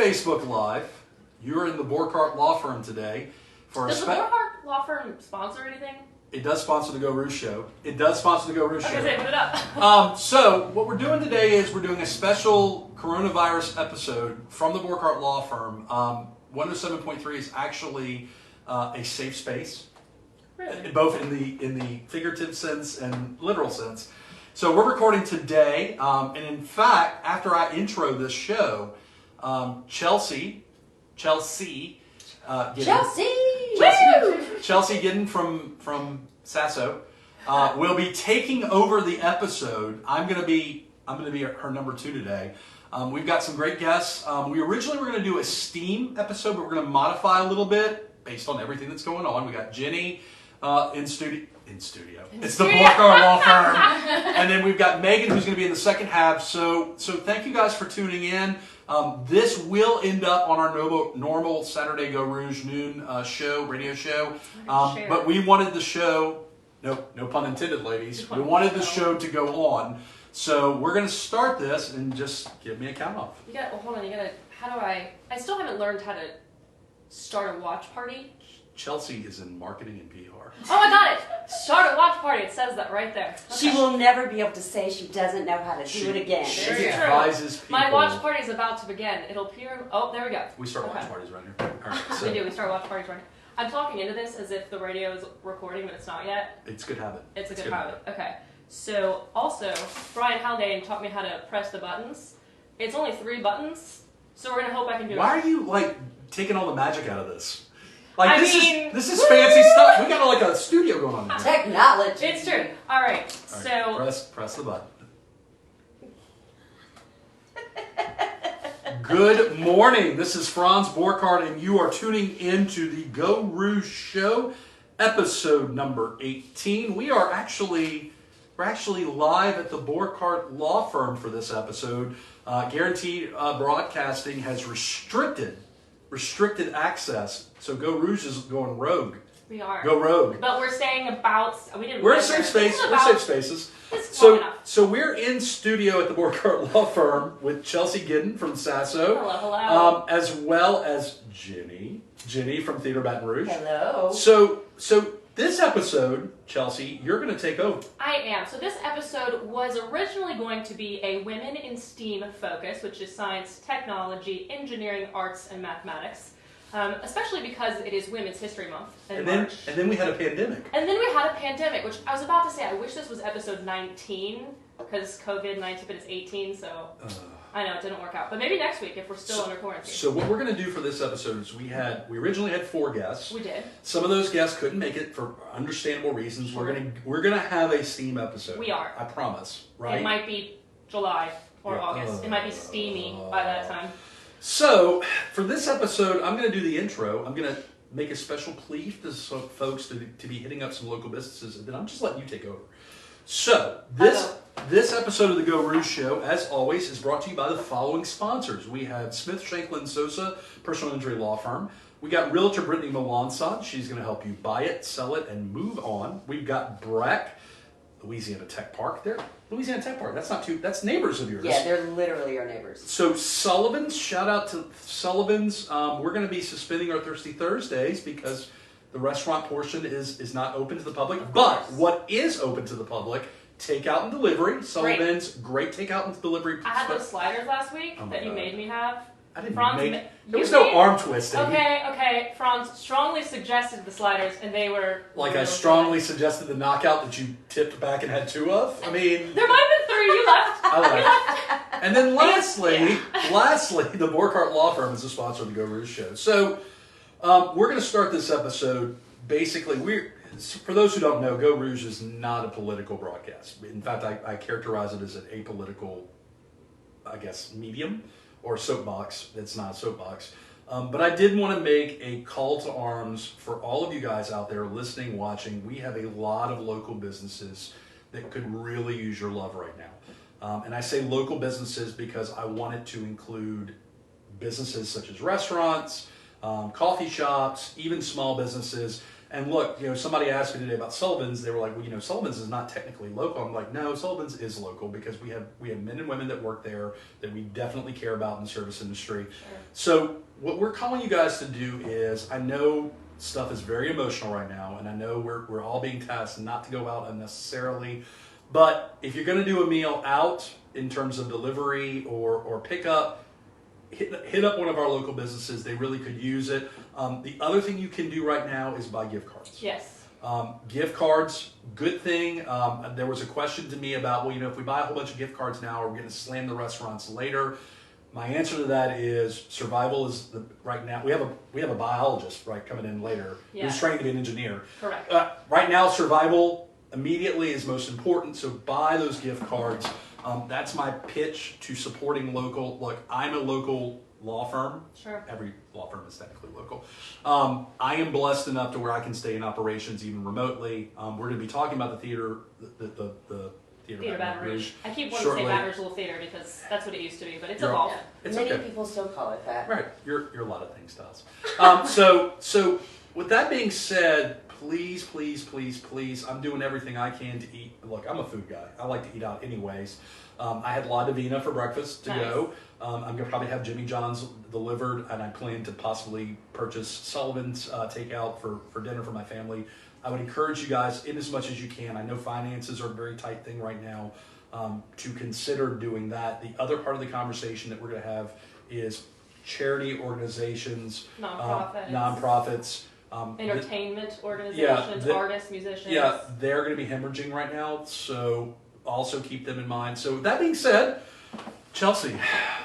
Facebook Live. You're in the Borchardt Law Firm today. Does the Borchardt Law Firm sponsor anything? It does sponsor the Geaux Rouge show. It does sponsor the Geaux Rouge show. Okay, put it up. So what we're doing today is we're doing a special coronavirus episode from the Borchardt Law Firm. 107.3 is actually a safe space, Really? both in the figurative sense and literal sense. So we're recording today, and in fact, after I intro this show, Chelsea Gidden from Sasso will be taking over the episode. I'm gonna be her number 2 today. We've got some great guests. We originally were gonna do a STEAM episode, but we're gonna modify a little bit based on everything that's going on. We got Jenny in studio. It's the Borchardt Law Firm, and then we've got Meagan who's going to be in the second half. So thank you guys for tuning in. This will end up on our normal Saturday Geaux Rouge noon radio show. But we wanted the show, no pun intended, ladies. We wanted the show to go on. So we're going to start this and just give me a count off. Hold on. I still haven't learned how to start a watch party. Chelsea is in marketing and PR. Oh, I got it! Start a watch party. It says that right there. Okay. She will never be able to say she doesn't know how to do it again. She advises people. My watch party is about to begin. It'll appear. Oh, there we go. We start watch parties around here. All right, so. We do. We start watch parties around here. I'm talking into this as if the radio is recording, but it's not yet. It's a good habit. It's a good habit. Okay. So, also, Brian Haldane taught me how to press the buttons. It's only 3 buttons, so we're going to hope I can do it. Why are you, taking all the magic out of this? This is woo! fancy stuff. We got a studio going on here. Technology. It's true. All right. So press the button. Good morning. This is Franz Borchardt, and you are tuning into the Geaux Rouge show, episode number 18. We're actually live at the Borchardt Law Firm for this episode. Guaranteed Broadcasting has restricted access, so Geaux Rouge is going rogue. We are. Go rogue. But we're staying about. We're in safe space. We're safe spaces. So we're in studio at the Borchardt Law Firm with Chelsea Gidden from Sasso. Hello. As well as Jenny from Theater Baton Rouge. Hello. So this episode, Chelsea, you're going to take over. I am. So this episode was originally going to be a women in STEAM focus, which is science, technology, engineering, arts, and mathematics. Especially because it is Women's History Month in March. And then we had a pandemic. Which I was about to say, I wish this was episode 19, because COVID-19, but it's 18, so I know it didn't work out. But maybe next week if we're still under quarantine. So what we're going to do for this episode is we originally had 4 guests. We did. Some of those guests couldn't make it for understandable reasons. Sure. We're gonna have a STEAM episode. We are. I promise. Right? It might be July or August. It might be steamy by that time. So, for this episode, I'm going to do the intro. I'm going to make a special plea to some folks to be hitting up some local businesses, and then I'm just letting you take over. So, this episode of the Geaux Rouge show, as always, is brought to you by the following sponsors. We have Smith, Shanklin, Sosa, personal injury law firm. We got Realtor Brittany Melanson. She's going to help you buy it, sell it, and move on. We've got Breck, Louisiana Tech Park. Louisiana Tech Park. That's neighbors of yours. Yeah, they're literally our neighbors. So Sullivan's, shout out to Sullivan's. We're going to be suspending our Thirsty Thursdays because the restaurant portion is not open to the public. But what is open to the public, takeout and delivery. Sullivan's, great takeout and delivery. I had those sliders last week that you made me have. I didn't there was no arm twisting. Okay. Franz strongly suggested the sliders, and they were... I strongly suggested the knockout that you tipped back and had 2 of. I mean... There might have been 3. You left. I left. And then lastly, the Borchardt Law Firm is a sponsor of the Geaux Rouge show. So we're going to start this episode. Basically, for those who don't know, Geaux Rouge is not a political broadcast. In fact, I characterize it as an apolitical, medium. Or soapbox. It's not a soapbox. But I did want to make a call to arms for all of you guys out there listening, watching. We have a lot of local businesses that could really use your love right now. And I say local businesses because I want it to include businesses such as restaurants, coffee shops, even small businesses. And look, somebody asked me today about Sullivan's. They were like, well, Sullivan's is not technically local. I'm like, no, Sullivan's is local because we have men and women that work there that we definitely care about in the service industry. Sure. So what we're calling you guys to do is, I know stuff is very emotional right now, and I know we're all being tasked not to go out unnecessarily. But if you're going to do a meal out in terms of delivery or pickup, hit up one of our local businesses. They really could use it. The other thing you can do right now is buy gift cards. Yes. Gift cards, good thing. There was a question to me about, if we buy a whole bunch of gift cards now, are we going to slam the restaurants later? My answer to that is survival is right now. We have a biologist coming in later who's trained to be an engineer. Correct. Right now, survival immediately is most important. So buy those gift cards. That's my pitch to supporting local. Look, I'm a local law firm. Sure. Every law firm is technically local. I am blessed enough to where I can stay in operations even remotely. We're going to be talking about the theater, the Theater Baton Rouge. I keep wanting to say Baton Rouge Little Theater because that's what it used to be, but it's evolved. It's Many okay. people still call it that. Right. You're a lot of things to us. So with that being said, please, I'm doing everything I can to eat. Look, I'm a food guy. I like to eat out anyways. I had La Divina for breakfast to go. I'm going to probably have Jimmy John's delivered, and I plan to possibly purchase Sullivan's takeout for dinner for my family. I would encourage you guys, in as much as you can. I know finances are a very tight thing right now, to consider doing that. The other part of the conversation that we're going to have is charity organizations, nonprofits, entertainment organizations, artists, musicians. Yeah, they're going to be hemorrhaging right now, so also keep them in mind. So with that being said, Chelsea,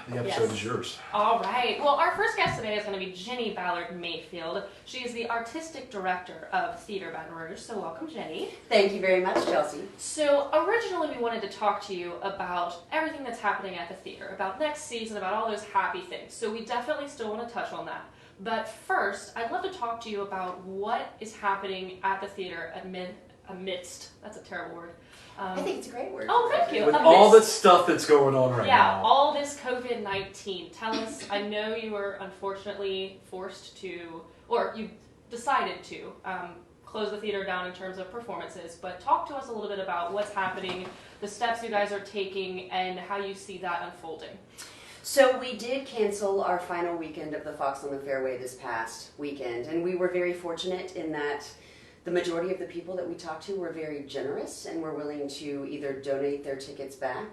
the episode is yours. All right. Well, our first guest today is going to be Jenny Ballard Mayfield. She is the artistic director of Theater Baton Rouge. So welcome, Jenny. Thank you very much, Chelsea. So originally we wanted to talk to you about everything that's happening at the theater, about next season, about all those happy things. So we definitely still want to touch on that. But first, I'd love to talk to you about what is happening at the theater amidst, that's a terrible word. I think it's a great word. Oh, thank you. With all the stuff that's going on right now. Yeah, all this COVID-19. Tell us, I know you were unfortunately forced to, or you decided to, close the theater down in terms of performances, but talk to us a little bit about what's happening, the steps you guys are taking, and how you see that unfolding. So we did cancel our final weekend of the Fox on the Fairway this past weekend, and we were very fortunate in that the majority of the people that we talked to were very generous and were willing to either donate their tickets back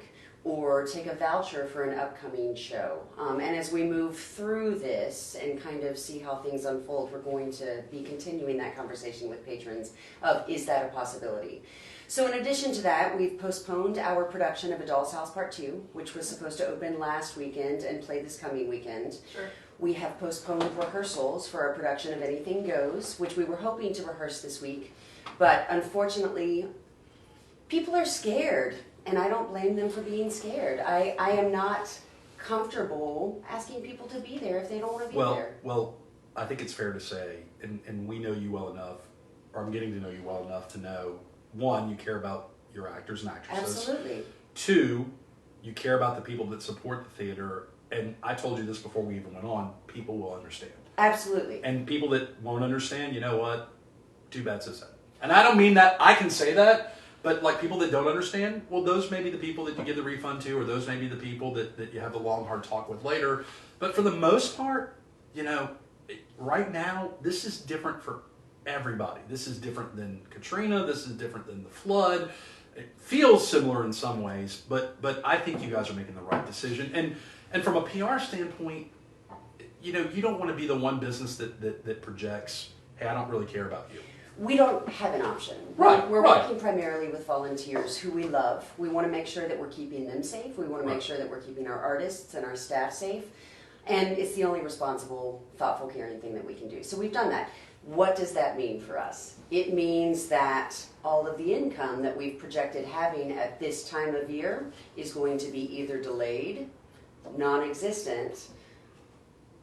or take a voucher for an upcoming show. And as we move through this and kind of see how things unfold, we're going to be continuing that conversation with patrons of, is that a possibility? So in addition to that, we've postponed our production of A Doll's House Part 2, which was supposed to open last weekend and play this coming weekend. Sure. We have postponed rehearsals for our production of Anything Goes, which we were hoping to rehearse this week. But unfortunately, people are scared, and I don't blame them for being scared. I am not comfortable asking people to be there if they don't want to be there. Well, I think it's fair to say, and we know you well enough, or I'm getting to know you well enough to know, one, you care about your actors and actresses. Absolutely. Two, you care about the people that support the theater. And I told you this before we even went on, people will understand. Absolutely. And people that won't understand, you know what? Too bad, so sad. And I don't mean that, I can say that, but like people that don't understand, well, those may be the people that you give the refund to, or those may be the people that you have the long, hard talk with later. But for the most part, right now, this is different for everybody. This is different than Katrina. This is different than the flood. It feels similar in some ways, but I think you guys are making the right decision. And from a PR standpoint, you don't want to be the one business that projects, hey, I don't really care about you. We don't have an option. Right. We're working primarily with volunteers who we love. We want to make sure that we're keeping them safe. We want to make sure that we're keeping our artists and our staff safe. And it's the only responsible, thoughtful, caring thing that we can do. So we've done that. What does that mean for us? It means that all of the income that we've projected having at this time of year is going to be either delayed, non-existent,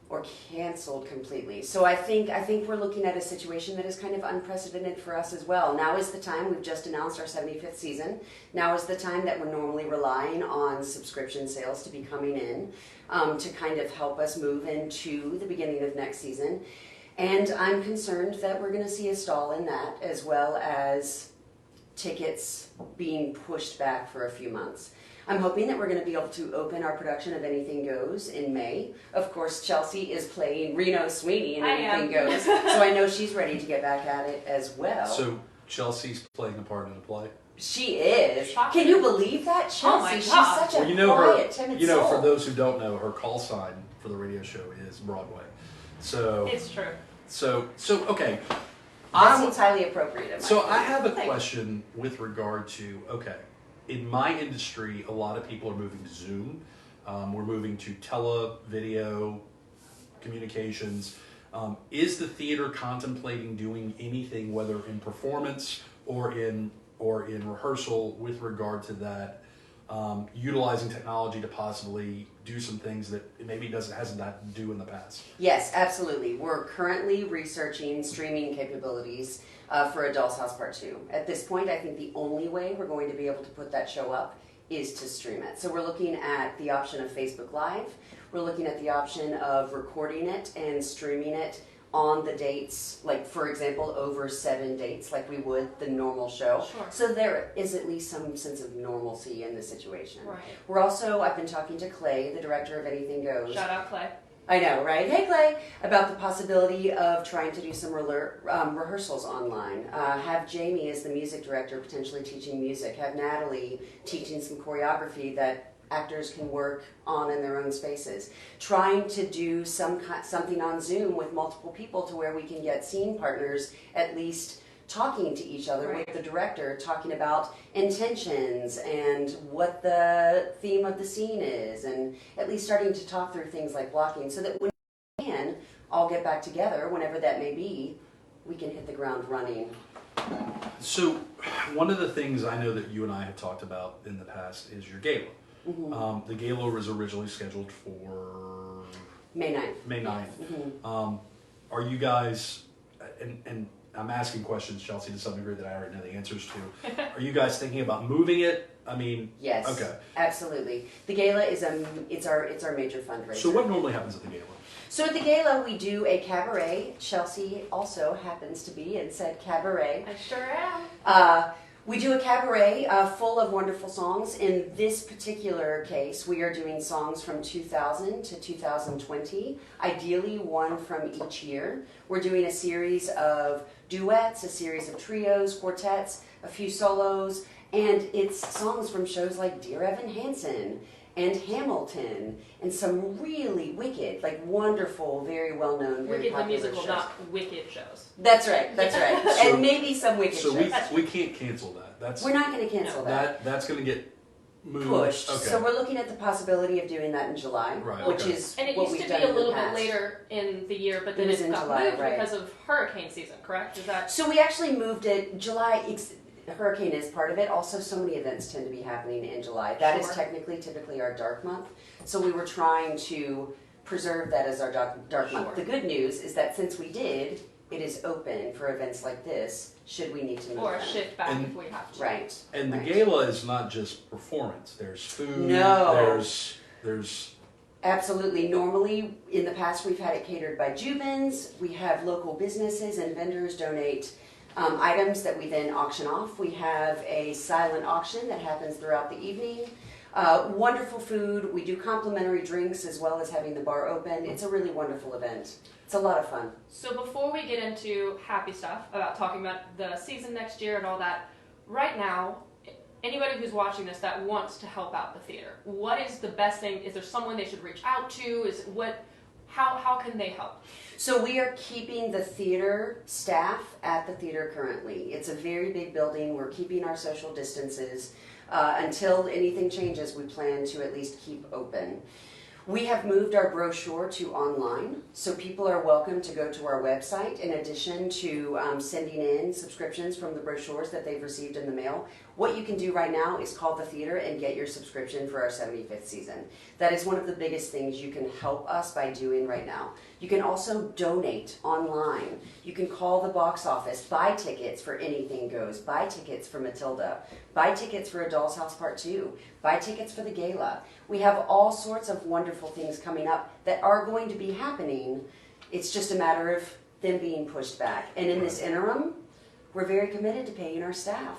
or canceled completely. So I think we're looking at a situation that is kind of unprecedented for us as well. Now is the time. We've just announced our 75th season. Now is the time that we're normally relying on subscription sales to be coming in to kind of help us move into the beginning of next season. And I'm concerned that we're going to see a stall in that, as well as tickets being pushed back for a few months. I'm hoping that we're going to be able to open our production of Anything Goes in May. Of course, Chelsea is playing Reno Sweeney in Anything Goes, so I know she's ready to get back at it as well. So Chelsea's playing a part in the play? She is. Shocking. Can you believe that, Chelsea? Oh my She's God. such a Well, quiet, timid soul. for those who don't know, her call sign for the radio show is Broadway. So It's true. So okay. That seems highly appropriate. So I have a question with regard to, okay, in my industry, a lot of people are moving to Zoom. We're moving to video communications. Is the theater contemplating doing anything, whether in performance or in rehearsal, with regard to that, utilizing technology to possibly do some things that it maybe hasn't had to do in the past? Yes, absolutely. We're currently researching streaming capabilities for A Doll's House Part 2. At this point, I think the only way we're going to be able to put that show up is to stream it. So we're looking at the option of Facebook Live. We're looking at the option of recording it and streaming it on the dates, like for example, over 7 dates, like we would the normal show. Sure. So there is at least some sense of normalcy in the situation. Right. We're also, I've been talking to Clay, the director of Anything Goes. Shout out Clay. I know, right? Hey, Clay, about the possibility of trying to do some rehearsals online. Have Jamie as the music director potentially teaching music. Have Natalie teaching some choreography that actors can work on in their own spaces. Trying to do something on Zoom with multiple people to where we can get scene partners at least talking to each other Right. with the director, talking about intentions and what the theme of the scene is, and at least starting to talk through things like blocking, so that when we can all get back together, whenever that may be, we can hit the ground running. So one of the things I know that you and I have talked about in the past is your gala. Mm-hmm. The gala was originally scheduled for May 9th. May 9th. Mm-hmm. Are you guys, and I'm asking questions, Chelsea, to some degree that I already know the answers to. Are you guys thinking about moving it? I mean, Yes. Okay. Absolutely. The gala is it's our major fundraiser. So what normally happens at the gala? So at the gala we do a cabaret. Chelsea also happens to be in said cabaret. I sure am. We do a cabaret full of wonderful songs. In this particular case, we are doing songs from 2000 to 2020, ideally one from each year. We're doing a series of duets, a series of trios, quartets, a few solos, and it's songs from shows like Dear Evan Hansen and Hamilton, and some really wicked, like wonderful, very well-known, very Wicked the popular musical, shows. not Wicked shows. That's right, that's right. So- And maybe some wicked So shows. we can't cancel that. That's We're not going to cancel that. that's going to get moved. Pushed. Okay. So we're looking at the possibility of doing that in July, Right, which okay. is And it what used we've to done be a in the little bit past. later in the year, but then It was it in got July, moved right. because of hurricane season, correct? Is that So we actually moved it July. Hurricane is part of it. Also, so many events tend to be happening in July. That is Sure. typically our dark month. So we were trying to preserve that as our dark Sure. month. The good news is that since we did, it is open for events like this. Should we need to move or them. shift back And- if we have to? Right. And the right. gala is not just performance. There's food. No. There's Absolutely. Normally, in the past, we've had it catered by Jubins. We have local businesses and vendors donate items that we then auction off. We have a silent auction that happens throughout the evening. Wonderful food. We do complimentary drinks as well as having the bar open. It's a really wonderful event. It's a lot of fun. So before we get into happy stuff about talking about the season next year and all that, right now, anybody who's watching this that wants to help out the theater, what is the best thing? Is there someone they should reach out to? How can they help? So we are keeping the theater staff at the theater currently. It's a very big building. We're keeping our social distances. Until anything changes, we plan to at least keep open. We have moved our brochure to online, so people are welcome to go to our website in addition to sending in subscriptions from the brochures that they've received in the mail. What you can do right now is call the theater and get your subscription for our 75th season. That is one of the biggest things you can help us by doing right now. You can also donate online. You can call the box office, buy tickets for Anything Goes, buy tickets for Matilda, buy tickets for A Doll's House Part 2, buy tickets for the gala. We have all sorts of wonderful things coming up that are going to be happening. It's just a matter of them being pushed back. And in this interim, we're very committed to paying our staff.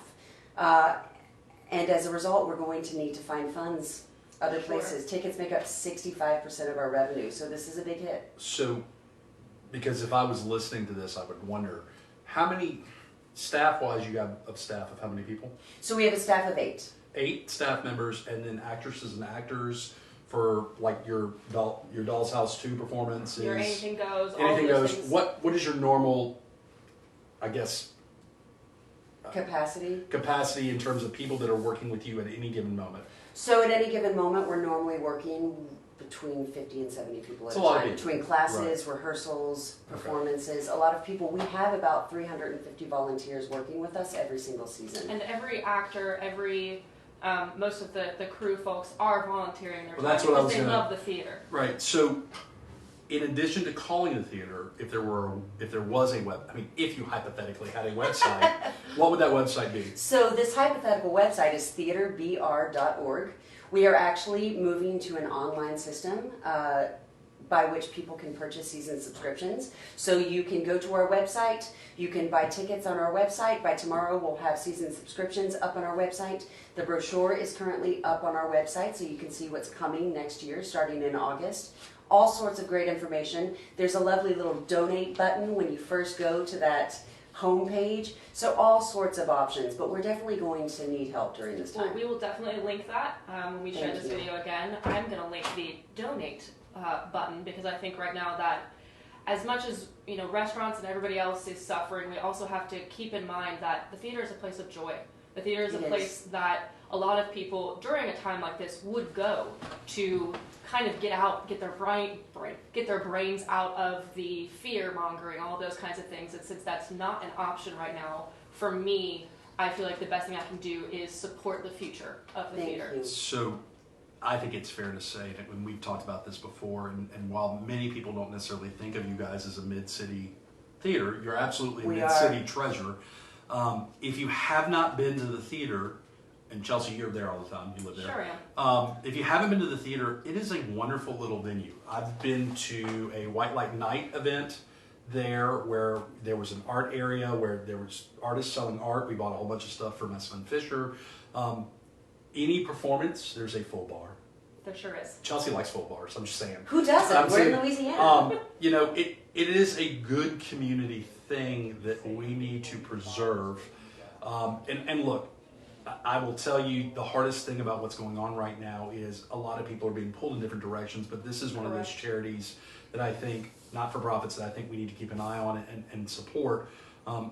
And as a result, we're going to need to find funds other places. Tickets make up 65% of our revenue, so this is a big hit. So, because if I was listening to this, I would wonder, how many, staff-wise, you got a staff of how many people? So we have a staff of 8. 8 staff members, and then actresses and actors for like your Doll's House 2 performances. Your Anything Goes. Anything all those goes. things. What is your normal, I guess, Capacity in terms of people that are working with you at any given moment? So at any given moment, we're normally working between 50 and 70 people at a time. Between classes, rehearsals, performances. A lot of people. We have about 350 volunteers working with us every single season. And every actor, most of the crew folks are volunteering their time that's what I was because they gonna- love the theater. Right. So, in addition to calling the theater, if there was a web, I mean, if you hypothetically had a website, what would that website be? So this hypothetical website is theaterbr.org. We are actually moving to an online system by which people can purchase season subscriptions. So you can go to our website, you can buy tickets on our website. By tomorrow, we'll have season subscriptions up on our website. The brochure is currently up on our website, so you can see what's coming next year, starting in August. All sorts of great information. There's a lovely little donate button when you first go to that homepage. So all sorts of options, but we're definitely going to need help during this Well, time. we will definitely link that when we share Thank this you. video again. I'm going to link the donate button because I think right now that as much as restaurants and everybody else is suffering, we also have to keep in mind that the theater is a place of joy. The theater is a place that a lot of people during a time like this would go to kind of get out, get their brains out of the fear mongering, all those kinds of things. And since that's not an option right now, for me, I feel like the best thing I can do is support the future of the theater. Thank you. So, I think it's fair to say that when we've talked about this before, and while many people don't necessarily think of you guys as a mid-city theater, you're absolutely a mid-city treasure. If you have not been to the theater, and Chelsea, you're there all the time. You live there. Sure am. If you haven't been to the theater, it is a wonderful little venue. I've been to a White Light Night event there where there was an art area where there was artists selling art. We bought a whole bunch of stuff for my son Fisher. Any performance, there's a full bar. There sure is. Chelsea likes full bars. I'm just saying. Who doesn't? We're in Louisiana. It is a good community thing that we need to preserve. And look, I will tell you the hardest thing about what's going on right now is a lot of people are being pulled in different directions, but this is one of those charities that I think, not-for-profits, that I think we need to keep an eye on and support,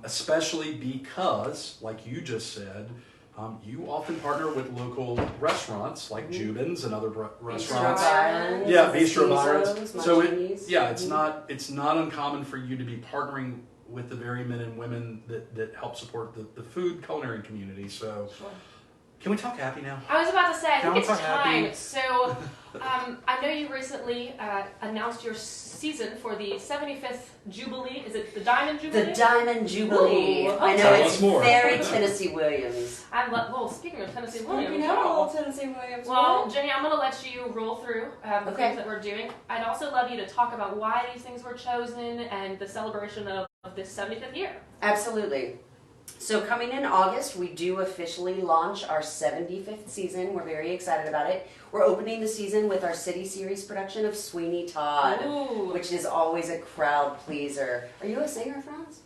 especially because, like you just said, you often partner with local restaurants like Jubin's and other restaurants. Bistro Byron's. So it's not uncommon for you to be partnering with the very men and women that help support the food culinary community. So, can we talk happy now? I was about to say, I think it's time. Happy? So, I know you recently announced your season for the 75th Jubilee. Is it the Diamond Jubilee? The Diamond Jubilee. Ooh, I know tell it's us more. very Tennessee Williams. Speaking of Tennessee Williams. You know a little Tennessee Williams. Well, Jenny, I'm going to let you roll through the Okay. things that we're doing. I'd also love you to talk about why these things were chosen and the celebration of this 75th year. Absolutely. So coming in August, we do officially launch our 75th season. We're very excited about it. We're opening the season with our City Series production of Sweeney Todd, Ooh. which is always a crowd pleaser. Are you a singer, Franz?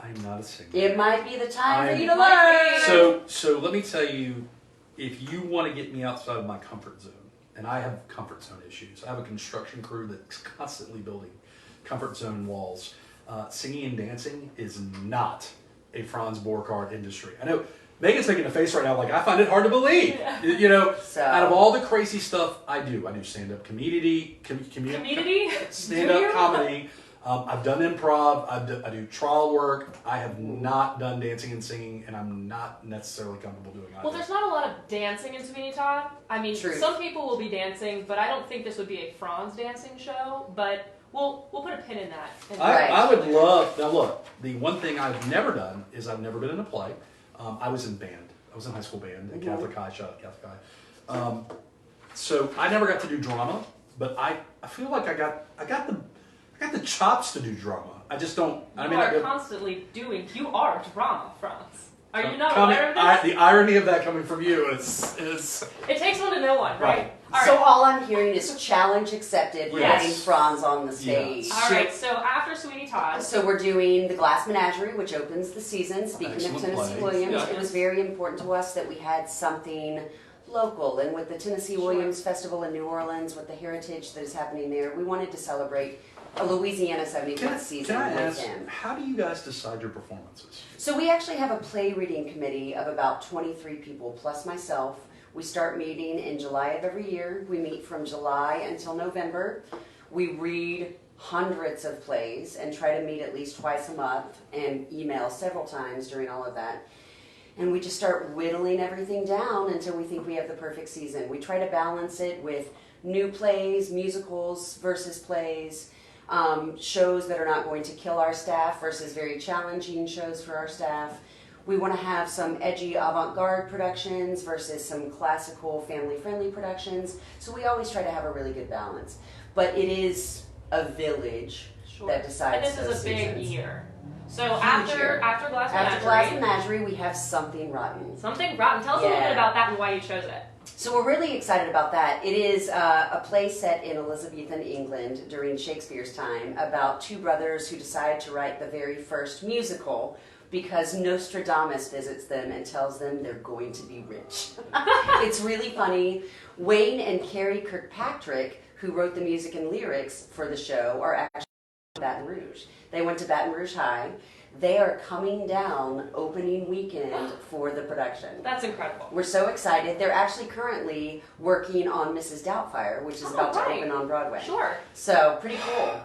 I'm not a singer. It might be the time for I'm- you to learn. So let me tell you, if you want to get me outside of my comfort zone, and I have comfort zone issues. I have a construction crew that's constantly building comfort zone walls. Singing and dancing is not a Franz Borchardt industry. I know Megan's making a face right now like, I find it hard to believe. So- Out of all the crazy stuff I do stand-up community, stand-up comedy. I've done improv. I do trial work. I have not done dancing and singing, and I'm not necessarily comfortable doing either. Well, there's not a lot of dancing in Sweeney Todd. I mean, True. some people will be dancing, but I don't think this would be a Franz dancing show. But we'll put a pin in that. I would love, now look, the one thing I've never done is I've never been in a play. I was in band. I was in high school band at Catholic High, shout out Catholic High. So I never got to do drama, but I feel like I got got the chops to do drama. I just don't. You are constantly doing. You are drama, Franz. Are you not aware of this? The irony of that coming from you is. It takes one to know one, right? So all I'm hearing is challenge accepted. We're Yes. getting Franz on the stage. Yeah. All right. So after Sweeney Todd. So we're doing the Glass Menagerie, which opens the season. Speaking Excellent of Tennessee play. Williams, Yeah. it was very important to us that we had something local. And with the Tennessee Williams Festival in New Orleans, with the heritage that is happening there, we wanted to celebrate a Louisiana 75th season Can I with ask, him. how do you guys decide your performances? So we actually have a play reading committee of about 23 people, plus myself. We start meeting in July of every year. We meet from July until November. We read hundreds of plays and try to meet at least twice a month and email several times during all of that. And we just start whittling everything down until we think we have the perfect season. We try to balance it with new plays, musicals versus plays, shows that are not going to kill our staff versus very challenging shows for our staff. We want to have some edgy avant-garde productions versus some classical family-friendly productions. So we always try to have a really good balance. But it is a village that decides And this those is a big seasons. year. So Huge after year. Glass After Glass Menagerie, we have Something Rotten. Something Rotten. Tell us a little bit about that and why you chose it. So we're really excited about that. It is a play set in Elizabethan England during Shakespeare's time about two brothers who decide to write the very first musical because Nostradamus visits them and tells them they're going to be rich. It's really funny. Wayne and Carrie Kirkpatrick, who wrote the music and lyrics for the show, are actually from Baton Rouge. They went to Baton Rouge High. They are coming down opening weekend for the production. That's incredible. We're so excited. They're actually currently working on Mrs. Doubtfire, which is about to open on Broadway. Sure. So, pretty cool.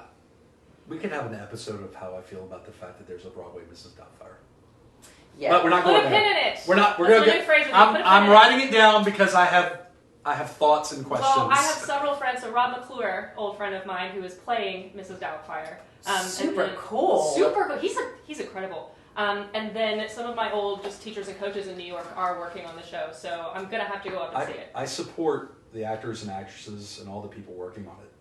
We could have an episode of how I feel about the fact that there's a Broadway Mrs. Doubtfire. Yeah. But we're not Put going a there. pin in it. We're not. We're That's going a new phrase. I'm writing it down because I have thoughts and questions. Well, I have several friends. So Rob McClure, old friend of mine, who is playing Mrs. Doubtfire. Super cool. Super cool. He's incredible. And then some of my old just teachers and coaches in New York are working on the show, so I'm gonna have to go up and see it. I support the actors and actresses and all the people working on it,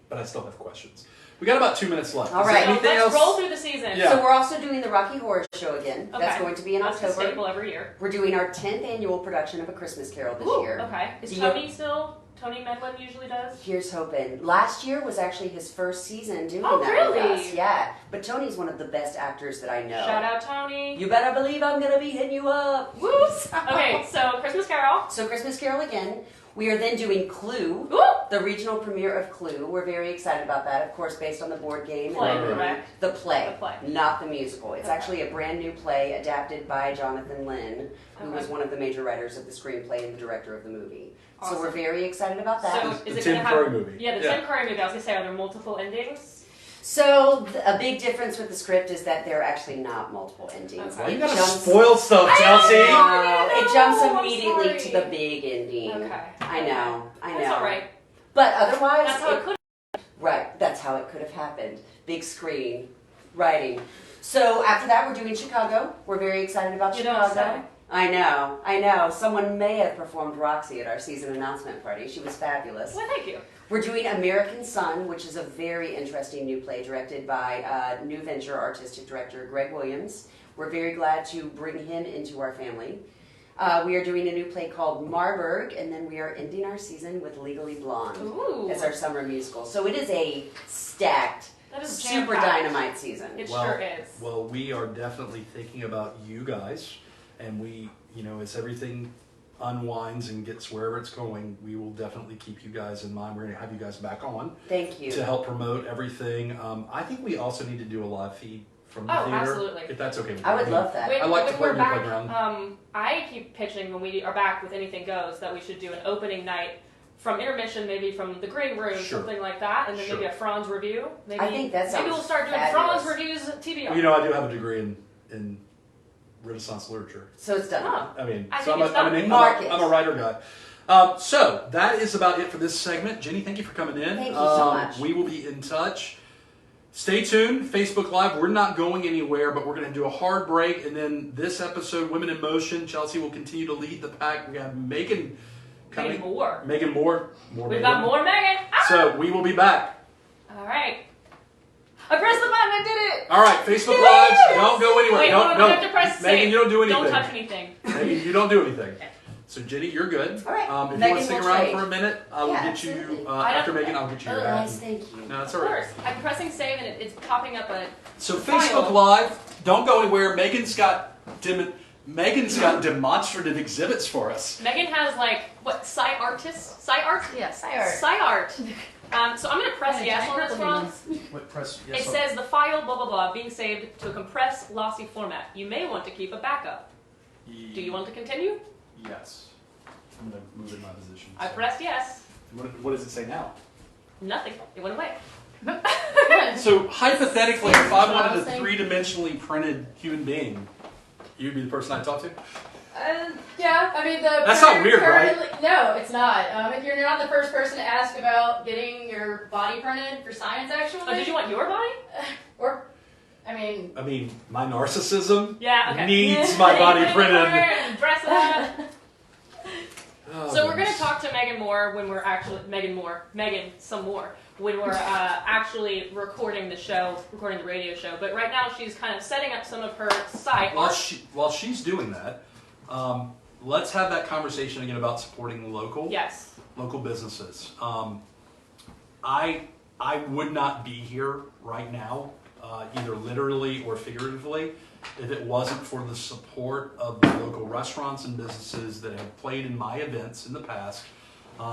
but I still have questions. We got about 2 minutes left. All Is there right. So anything let's else? roll through the season. Yeah. So we're also doing the Rocky Horror Show again. Okay. That's going to be in That's a October. staple every year. We're doing our 10th annual production of A Christmas Carol this Ooh, year. okay. Is Do you- Tony still? Tony Medlin usually does? Here's hoping. Last year was actually his first season doing Oh, that really? with us. Yeah. But Tony's one of the best actors that I know. Shout out Tony. You better believe I'm going to be hitting you up. Whoops. Okay, so Christmas Carol. So Christmas Carol again. We are then doing Clue, Ooh. the regional premiere of Clue. We're very excited about that, of course, based on the board game. Play, and correct? the play, The play. not the musical. It's Okay. actually a brand new play adapted by Jonathan Lynn, who Okay. was one of the major writers of the screenplay and the director of the movie. Awesome. So we're very excited about that. So The is it Tim gonna have? Curry movie. Yeah, the Tim Curry movie. I was gonna say, are there multiple endings? So a big difference with the script is that there are actually not multiple endings. Okay. Why you It gotta jumps- spoil stuff, Chelsea? No, it jumps I'm immediately sorry. to the big ending. Okay. I know. That's all right. But otherwise, That's how it could. right, that's how it could have happened. Big screen, writing. So after that, we're doing Chicago. We're very excited about You don't Chicago. say. I know. Someone may have performed Roxy at our season announcement party. She was fabulous. Well, thank you. We're doing American Son, which is a very interesting new play directed by new venture artistic director Greg Williams. We're very glad to bring him into our family. We are doing a new play called Marburg, and then we are ending our season with Legally Blonde Ooh. as our summer musical. So it is a stacked, That is super jam-packed. dynamite season. It Well, sure is. Well, we are definitely thinking about you guys, and we, as everything unwinds and gets wherever it's going, we will definitely keep you guys in mind. We're going to have you guys back on Thank you. to help promote everything. I think we also need to do a live feed from the Oh, theater. absolutely. If that's okay with I you. would love that. When, I like to when play we're in your back, playground. I keep pitching when we are back with Anything Goes that we should do an opening night from intermission, maybe from the green room, Sure. something like that, and then Sure. maybe a Franz review. Maybe, I think that maybe sounds we'll start doing fabulous. Franz reviews at TBR. I do have a degree in Renaissance literature. So it's done. Oh. I mean, I so think it's Mark it. I'm a writer guy. So that is about it for this segment. Jenny, thank you for coming in. Thank you so much. We will be in touch. Stay tuned. Facebook Live. We're not going anywhere, but we're going to do a hard break. And then this episode, Women in Motion, Chelsea will continue to lead the pack. We have Meagan coming. Meagan Moore. More We've got more Meagan. Ah! So we will be back. All right. I pressed the button. I did it. All right, Facebook Lives. Don't go anywhere. Wait, don't, hold on, don't. you have to press Megan, save. you don't do anything. Don't touch anything. Megan, you don't do anything. Okay. So Jenny, you're good. All right. If you want Megan to stick will around trade. for a minute, I will Yeah, get you absolutely. after Megan. I'll get you. Oh, your guys, ad. thank you. No, that's Of all right. course. I'm pressing save and it's popping up a. So File. Facebook Live, don't go anywhere. Megan's got demonstrative exhibits for us. Megan has like what? Sciartist? Sciart? Yeah, Sciart. Sciart. So I'm gonna press yes on this one. What press? It says the file blah blah blah being saved to a compressed, lossy format. You may want to keep a backup. Do you want to continue? Yes. I'm gonna move in my position. I so. pressed yes. What does it say now? Nothing. It went away. So hypothetically, if I wanted a Saying- three-dimensionally printed human being, you'd be the person I'd talk to. Yeah, I mean the. That's not weird, right? No, it's not. If you're not the first person to ask about getting your body printed for science, actually. Oh, did you want your body? Or, I mean. I mean, my narcissism Yeah. Okay. needs my body printed. And dress it up. Oh, So we're going goodness. to talk to Megan more when we're actually Megan some more when we're actually recording the radio show. But right now she's kind of setting up some of her site. While she's doing that, let's have that conversation again about supporting local businesses. I would not be here right now, either literally or figuratively, if it wasn't for the support of the local restaurants and businesses that have played in my events in the past,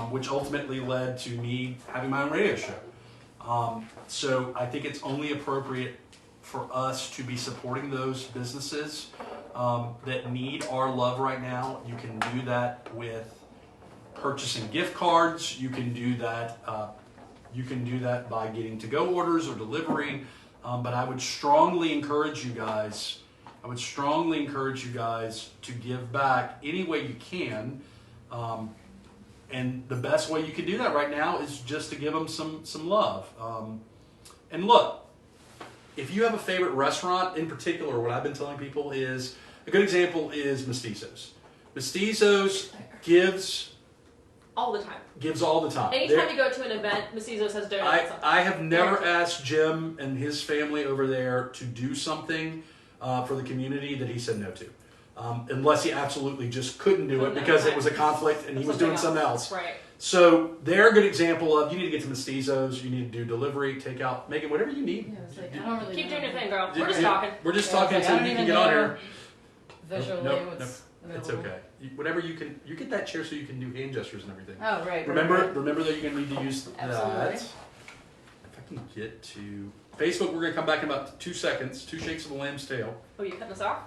which ultimately led to me having my own radio show. So I think it's only appropriate for us to be supporting those businesses that need our love right now. You can do that with purchasing gift cards. You can do that. You can do that by getting to-go orders or delivery. But I would strongly encourage you guys. To give back any way you can. And the best way you can do that right now is just to give them some love. And look, if you have a favorite restaurant in particular, what I've been telling people is, a good example is Mestizos. Mestizos gives all the time. Anytime you go to an event, Mestizos has donuts. I have never asked Jim and his family over there to do something for the community that he said no to. Unless he absolutely just couldn't do it because it was a conflict and he was doing something else. Right. So they're a good example of, you need to get to Mestizos, you need to do delivery, takeout, Megan, whatever you need. Yeah, it's like, I don't really Keep know. doing your thing, girl. We're just talking. We're just Yeah, talking it's like, until I you don't can even get on know here. Visually, Nope, what's It's available. okay. Whatever you can, you get that chair so you can do hand gestures and everything. Oh, right. Remember that you're going to need to use Absolutely. that. If I can get to Facebook, we're going to come back in about 2 seconds. 2 shakes of a lamb's tail. Oh, you cutting us off?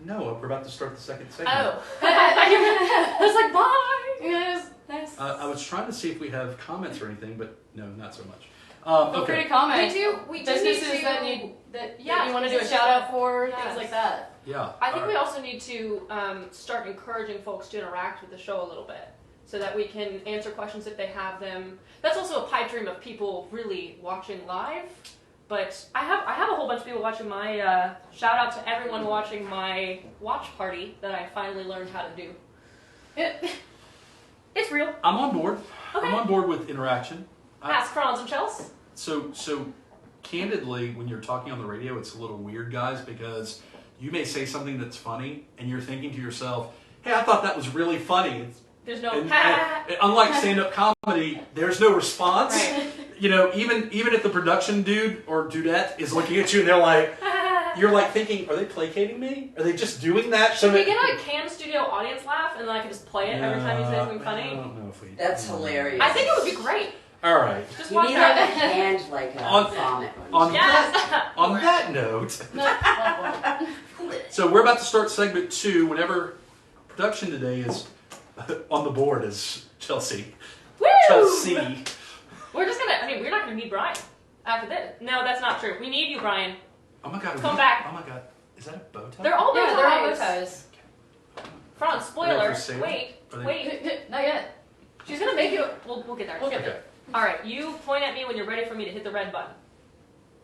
No, we're about to start the second segment. Oh. I was like, bye. Yes, nice. I was trying to see if we have comments or anything, but no, not so much. Feel free Okay. to comment. We do Businesses need to, that need that Yes, you want to do a businesses shout out for, yes. things like that. Yeah. I think we also need to start encouraging folks to interact with the show a little bit so that we can answer questions if they have them. That's also a pipe dream of people really watching live. But I have a whole bunch of people watching my, shout out to everyone watching my watch party that I finally learned how to do. It's real. I'm on board. Okay. I'm on board with interaction. Ask Franz and Chelsea. So candidly, when you're talking on the radio, it's a little weird, guys, because you may say something that's funny, and you're thinking to yourself, hey, I thought that was really funny. There's no And unlike stand-up comedy, there's no response. Right. You know, even if the production dude or dudette is looking at you and they're like, you're like thinking, are they placating me? Are they just doing that? Should we get a cam studio audience laugh and then I can just play it every time he says something I funny? don't know if we. That's hilarious. I think it would be great. All right. Just You watch need like a that. hand like a On- vomit. On Yes. On that note, No, so we're about to start segment 2. Whenever production today is on the board is Chelsea. Woo! Chelsea. We're not gonna need Brian after this. No, that's not true. We need you, Brian. Oh my god. Come back. Oh my god. Is that a bow tie? They're all bow yeah, they're all bow ties. ties. Franz, Are they spoiler. for sale? Wait. Are they- Wait. Not yet. She's gonna make you. We'll get there. We'll get Okay. there. All right. You point at me when you're ready for me to hit the red button.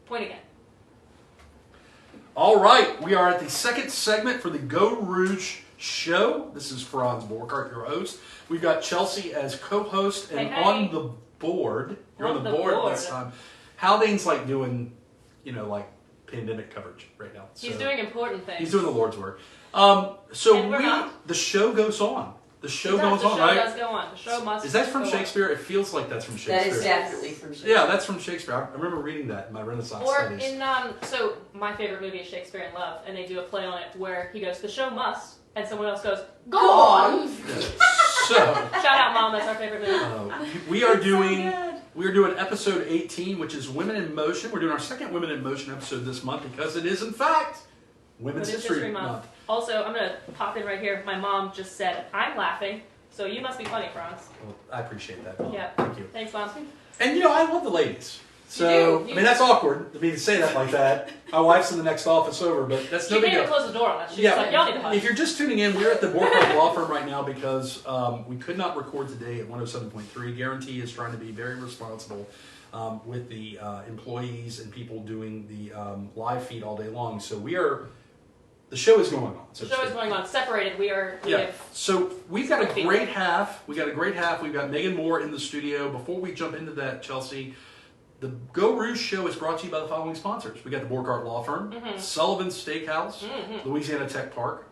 Point again. All right, we are at the second segment for the Geaux Rouge show. This is Franz Borkart, your host. We've got Chelsea as co-host and Hey, hey. on the board. You're on the board this time. Haldane's like doing, like pandemic coverage right now. He's So doing important things. he's doing the Lord's work. And we're not. The show goes on. The show goes The on, show right? does go on. The show must. Is that from go on. Shakespeare? It feels like that's from Shakespeare. That is definitely from Shakespeare. Yeah, that's from Shakespeare. I remember reading that in my Renaissance Or studies. in so my favorite movie is Shakespeare in Love, and they do a play on it where he goes, "The show must," and someone else goes, "Go on." So Shout out, Mom. That's our favorite movie. we are doing episode 18, which is Women in Motion. We're doing our second Women in Motion episode this month because it is in fact Women's History Month. Also, I'm gonna pop in right here. My mom just said, "I'm laughing." So you must be funny, Franz. Well, I appreciate that. Mom. Yeah. Thank you. Thanks, Mom. And I love the ladies. So You do. I mean that's awkward to me to say that like that. My wife's in the next office over, but that's no She big can't deal. even close the door on us. She's like, "Y'all need to hush." If you're just tuning in, we're at the Borkhardt Law Firm right now because we could not record today at 107.3. Guarantee is trying to be very responsible with the employees and people doing the live feed all day long. So the show is going on. So The show is going on. Separated. We have. So we've got a great half. We've got Meagan Moore in the studio. Before we jump into that, Chelsea, the Geaux Rouge show is brought to you by the following sponsors. We got the Borkhardt Law Firm, Sullivan's Steakhouse, Louisiana Tech Park,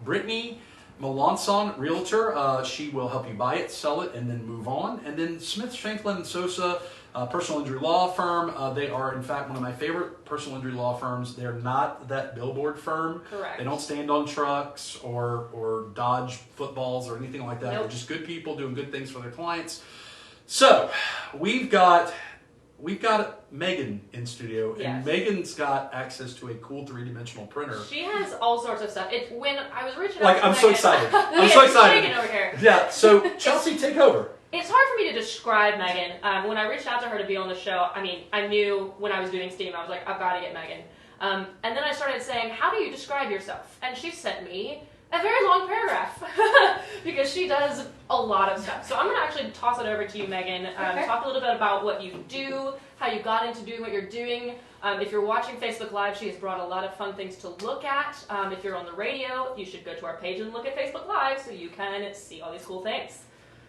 Brittany Melanson, Realtor. She will help you buy it, sell it, and then move on. And then Smith, Shanklin, and Sosa, personal injury law firm. They are, in fact, one of my favorite personal injury law firms. They're not that billboard firm. Correct. They don't stand on trucks or dodge footballs or anything like that. Nope. They're just good people doing good things for their clients. So we've got Meagan in studio, and Yes. Meagan's got access to a cool 3-dimensional printer. She has all sorts of stuff. When I was reaching out Like, to I'm so Meagan- excited. I'm Look so at excited. Meagan over here. Yeah, so Chelsea, take over. It's hard for me to describe Meagan. When I reached out to her to be on the show, I knew when I was doing Steam, I was like, I've got to get Meagan. And then I started saying, how do you describe yourself? And she sent me a very long paragraph because she does a lot of stuff. So I'm going to actually toss it over to you, Meagan. Okay. Talk a little bit about what you do, how you got into doing what you're doing. If you're watching Facebook Live, she has brought a lot of fun things to look at. If you're on the radio, you should go to our page and look at Facebook Live so you can see all these cool things.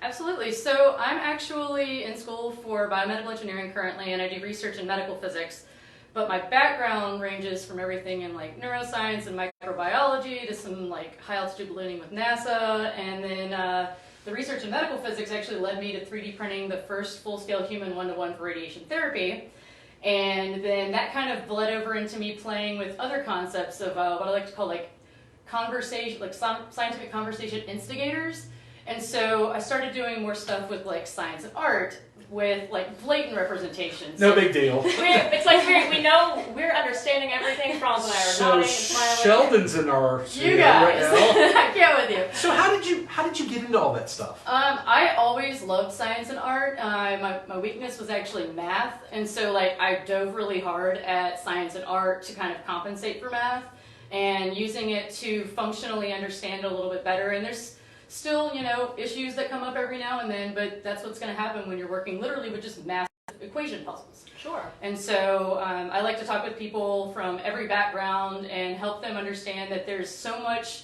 Absolutely. So I'm actually in school for biomedical engineering currently, and I do research in medical physics. But my background ranges from everything in like neuroscience and microbiology to some like high altitude ballooning with NASA. And then the research in medical physics actually led me to 3D printing the first full-scale human 1-to-1 for radiation therapy. And then that kind of bled over into me playing with other concepts of what I like to call like conversation, like scientific conversation instigators. And so I started doing more stuff with like science and art with like blatant representations. No big deal. It's like we know we're understanding everything. Franz and I are So nodding and smiling. Sheldon's in our studio You guys, right now. I can't with you. So how did you get into all that stuff? I always loved science and art. My weakness was actually math, and so like I dove really hard at science and art to kind of compensate for math, and using it to functionally understand a little bit better. And there's still, issues that come up every now and then, but that's what's going to happen when you're working literally with just massive equation puzzles. Sure. And so I like to talk with people from every background and help them understand that there's so much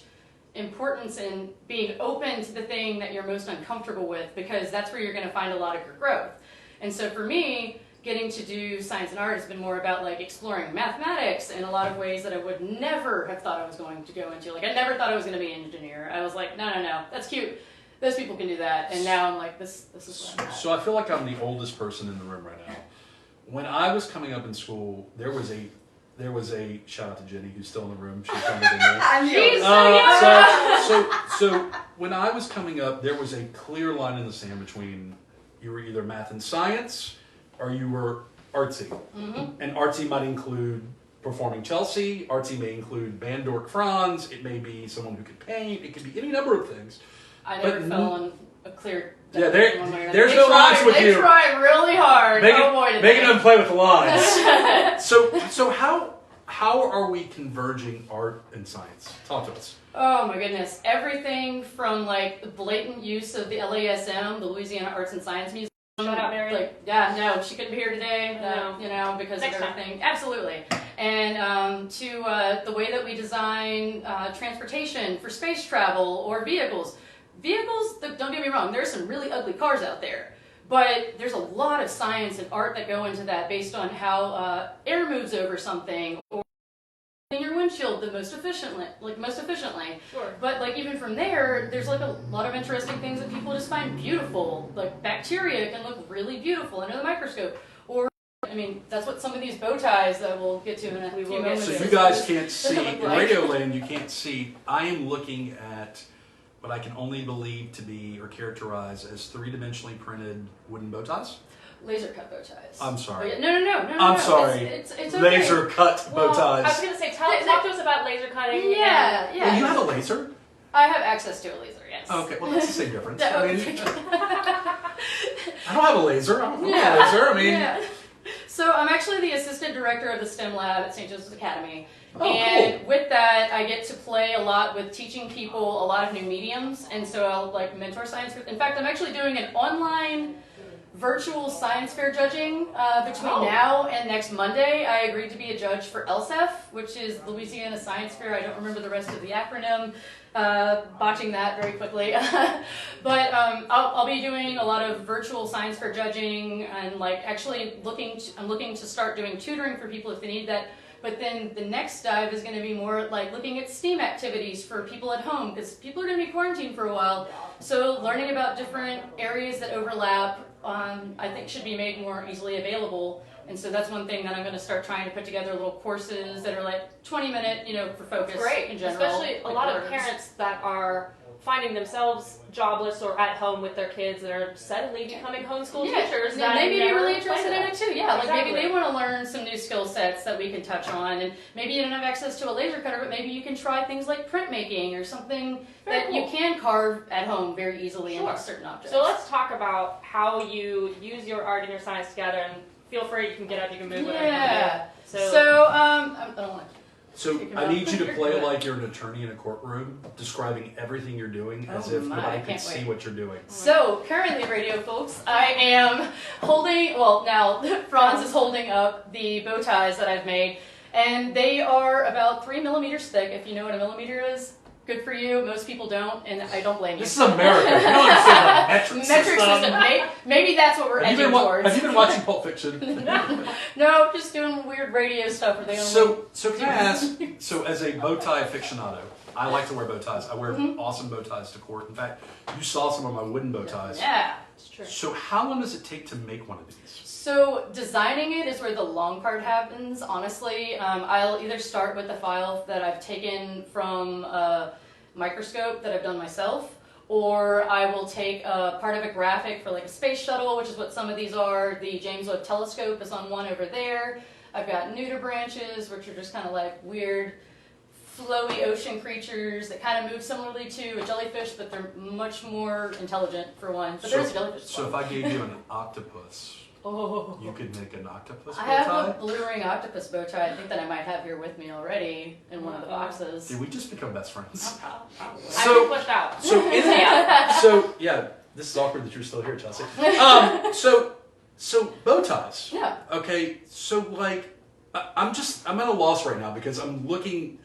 importance in being open to the thing that you're most uncomfortable with, because that's where you're going to find a lot of your growth. And so for me, getting to do science and art has been more about like exploring mathematics in a lot of ways that I would never have thought I was going to go into. Like I never thought I was going to be an engineer. I was like, no, that's cute. Those people can do that. And now I'm like, this is what I'm at. So I feel like I'm the oldest person in the room right now. When I was coming up in school, there was a shout out to Jenny who's still in the room. She's younger than me. She's so young. So when I was coming up, there was a clear line in the sand between you were either math and science or you were artsy. Mm-hmm. And artsy might include performing Chelsea. Artsy may include Bandork Franz. It may be someone who could paint. It could be any number of things. I never But fell on a clear. Yeah, one way or there's another. no lines with you. They try really hard. Oh boy, did Meagan they. doesn't play with the lines. So how are we converging art and science? Talk to us. Oh my goodness. Everything from like the blatant use of the LASM, the Louisiana Arts and Science Museum. Shout out, Mary. Like, yeah, no, she couldn't be here today, No. because Next of time. everything. Absolutely. And to the way that we design transportation for space travel or vehicles. Vehicles, don't get me wrong, there's some really ugly cars out there. But there's a lot of science and art that go into that based on how air moves over something, or in your windshield the most efficiently. Sure. But like even from there, there's like a lot of interesting things that people just find beautiful. Like bacteria can look really beautiful under the microscope. Or I mean, that's what some of these bow ties that we'll get to in a few moments. So you guys can't see, look in like. Radio Land you can't see, I am looking at what I can only believe to be or characterize as three-dimensionally printed wooden bow ties. Laser cut bow ties. I'm sorry. Oh, yeah. No. I'm sorry. It's okay. Laser cut bow Well, I was ties. going to say, talk to us about laser cutting. Yeah. Well, you have a laser? I have access to a laser, yes. Okay, well that's the same difference. Yeah, I mean, okay. I don't have a laser. I don't have a laser. I mean, Yeah. So I'm actually the assistant director of the STEM lab at St. Joseph's Academy. Oh, And cool. with that, I get to play a lot with teaching people a lot of new mediums. And so I'll like mentor science. In fact, I'm actually doing an online virtual science fair judging between now and next Monday. I agreed to be a judge for LSEF, which is Louisiana Science Fair. I don't remember the rest of the acronym. Botching that very quickly. But I'll be doing a lot of virtual science fair judging and like actually I'm looking to start doing tutoring for people if they need that. But then the next dive is going to be more like looking at STEAM activities for people at home because people are going to be quarantined for a while. So learning about different areas that overlap, I think should be made more easily available. And so that's one thing that I'm going to start trying to put together little courses that are like 20-minute, for focus. Great, in general. especially a like lot of words. parents that are finding themselves jobless or at home with their kids that are suddenly becoming homeschool teachers. Yeah, that they may be never really planned interested in that. it too. Yeah, like maybe Exactly. they want to learn some new skill sets that we can touch on, and maybe you don't have access to a laser cutter, but maybe you can try things like printmaking or something Very that cool. you can carve at home very easily Sure. in certain objects. So let's talk about how you use your art and your science together. And feel free, you can get up, you can move, whatever you want to Yeah. do. So I don't want to. so Speak I about- need you to play like you're an attorney in a courtroom, describing everything you're doing as Oh if my, nobody I could can't see wait. what you're doing. So, currently, radio folks, I am holding, well, now Franz is holding up the bow ties that I've made, and they are about 3 millimeters thick. If you know what a millimeter is, good for you. Most people don't, and I don't blame you. This is America. You don't understand the metric Metric system. system. Maybe that's what we're Have you, edging been towards. have you been watching Pulp Fiction? No, just doing weird radio stuff where they only... So can I ask, so as a bow tie aficionado, I like to wear bow ties. I wear awesome bow ties to court. In fact, you saw some of my wooden bow ties. Yeah. It's true. So how long does it take to make one of these? So designing it is where the long part happens, honestly. I'll either start with the file that I've taken from a microscope that I've done myself, or I will take a part of a graphic for like a space shuttle, which is what some of these are. The James Webb Telescope is on one over there. I've got nudibranches, which are just kind of like weird flowy ocean creatures that kind of move similarly to a jellyfish, but they're much more intelligent for one. But there's a jellyfish. as So well. if I gave you an octopus, Oh. you could make an octopus bow I have tie? a blue ring octopus bow tie. I think that I might have here with me already in one of the boxes. Did we just become best friends? I've So- been pushed out. So in Yeah. this is awkward that you're still here, Chelsea. So bow ties. Yeah. Okay, so like I'm at a loss right now because I'm looking,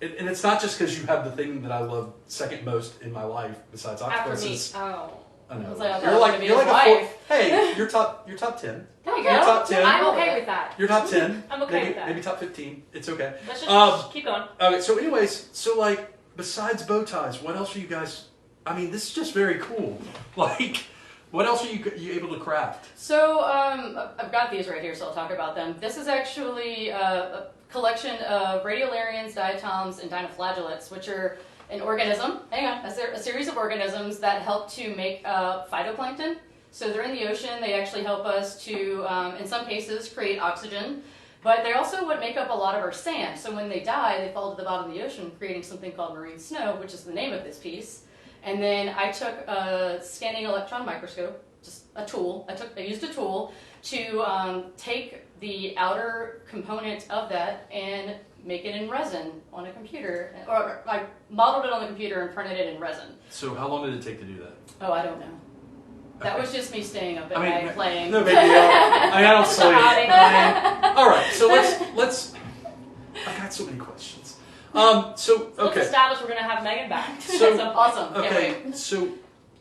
and it's not just because you have the thing that I love second most in my life besides After me. octopuses. Oh. I know. I was like, I thought You're it was like gonna be you're his like a four, wife. hey, you're top 10. There you You're go. top 10. I'm okay with that. You're top 10. I'm okay maybe, with that. Maybe top 15. It's okay. Let's just keep going. Okay, so anyways, so like besides bow ties, what else are you guys? I mean, this is just very cool. Like, what else are you able to craft? So I've got these right here, so I'll talk about them. This is actually a collection of radiolarians, diatoms, and dinoflagellates, which are an organism. Hang on, a series of organisms that help to make phytoplankton. So they're in the ocean. They actually help us to, in some cases, create oxygen. But they also would make up a lot of our sand. So when they die, they fall to the bottom of the ocean, creating something called marine snow, which is the name of this piece. And then I took a scanning electron microscope, just a tool. I used a tool to take the outer component of that and make it in resin on a computer. Or I modeled it on the computer and printed it in resin. So how long did it take to do that? Oh, I don't know. That was just me staying up at I mean, night playing. No big deal. I don't sleep. All right, so let's. I've got so many questions. Let's Okay. establish we're going to have Meagan back. So- Awesome. Can't Okay. wait.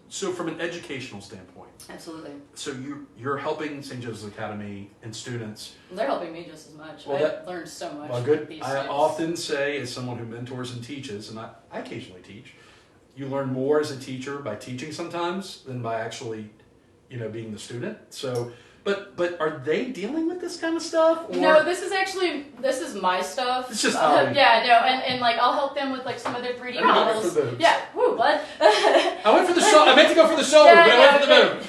So from an educational standpoint, Absolutely. So you're helping St. Joseph's Academy and students. They're helping me just as much. Well, I've learned so much. Well, good. With these I students. often say, as someone who mentors and teaches, and I occasionally teach, you learn more as a teacher by teaching sometimes than by actually, being the student. So, but are they dealing with this kind of stuff? Or? No, this is my stuff. It's just hobby. Yeah, no, and like I'll help them with like some of their 3D models. For boobs. Yeah, woo, bud. I went for the shoulder. I meant to go for the shoulder, Yeah, but I went for the okay. boob.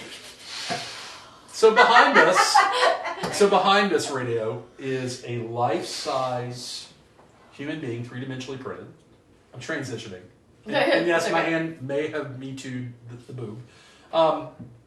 So behind us, radio is a life-size human being, three-dimensionally printed. I'm transitioning, and yes, my hand may have me too'd the boob.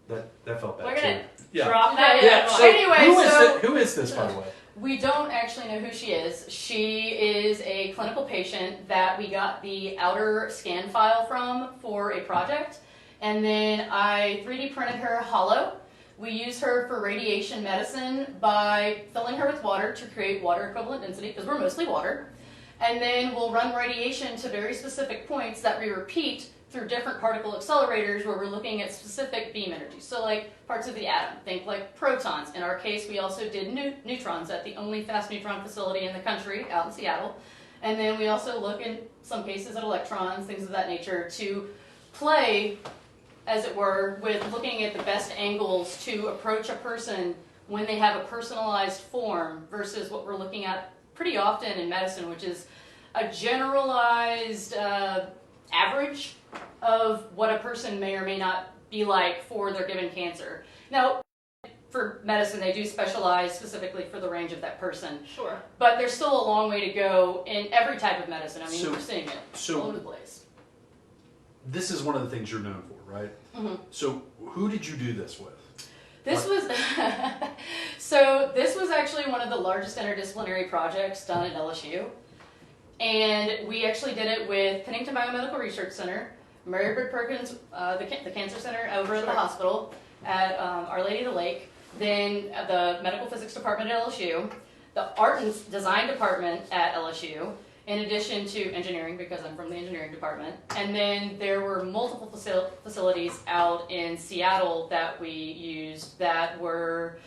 That felt bad We're too. gonna Yeah. drop that. Yeah. So Anyway, who is this, by the way? We don't actually know who she is. She is a clinical patient that we got the outer scan file from for a project, and then I 3D printed her hollow. We use her for radiation medicine by filling her with water to create water equivalent density, because we're mostly water. And then we'll run radiation to very specific points that we repeat through different particle accelerators where we're looking at specific beam energies. So like parts of the atom, think like protons. In our case, we also did neutrons at the only fast neutron facility in the country out in Seattle. And then we also look in some cases at electrons, things of that nature, to play, as it were, with looking at the best angles to approach a person when they have a personalized form versus what we're looking at pretty often in medicine, which is a generalized average of what a person may or may not be like for their given cancer. Now, for medicine, they do specialize specifically for the range of that person. Sure. But there's still a long way to go in every type of medicine. I mean, So- we're seeing it so- all over the place. This is one of the things you're known for, right? Mm-hmm. So who did you do this with? This was so. This was actually one of the largest interdisciplinary projects done at LSU, and we actually did it with Pennington Biomedical Research Center, Mary Bird Perkins, the cancer center over at the hospital, at Our Lady of the Lake, then the medical physics department at LSU, the art and design department at LSU, in addition to engineering, because I'm from the engineering department. And then there were multiple facilities out in Seattle that we used that were,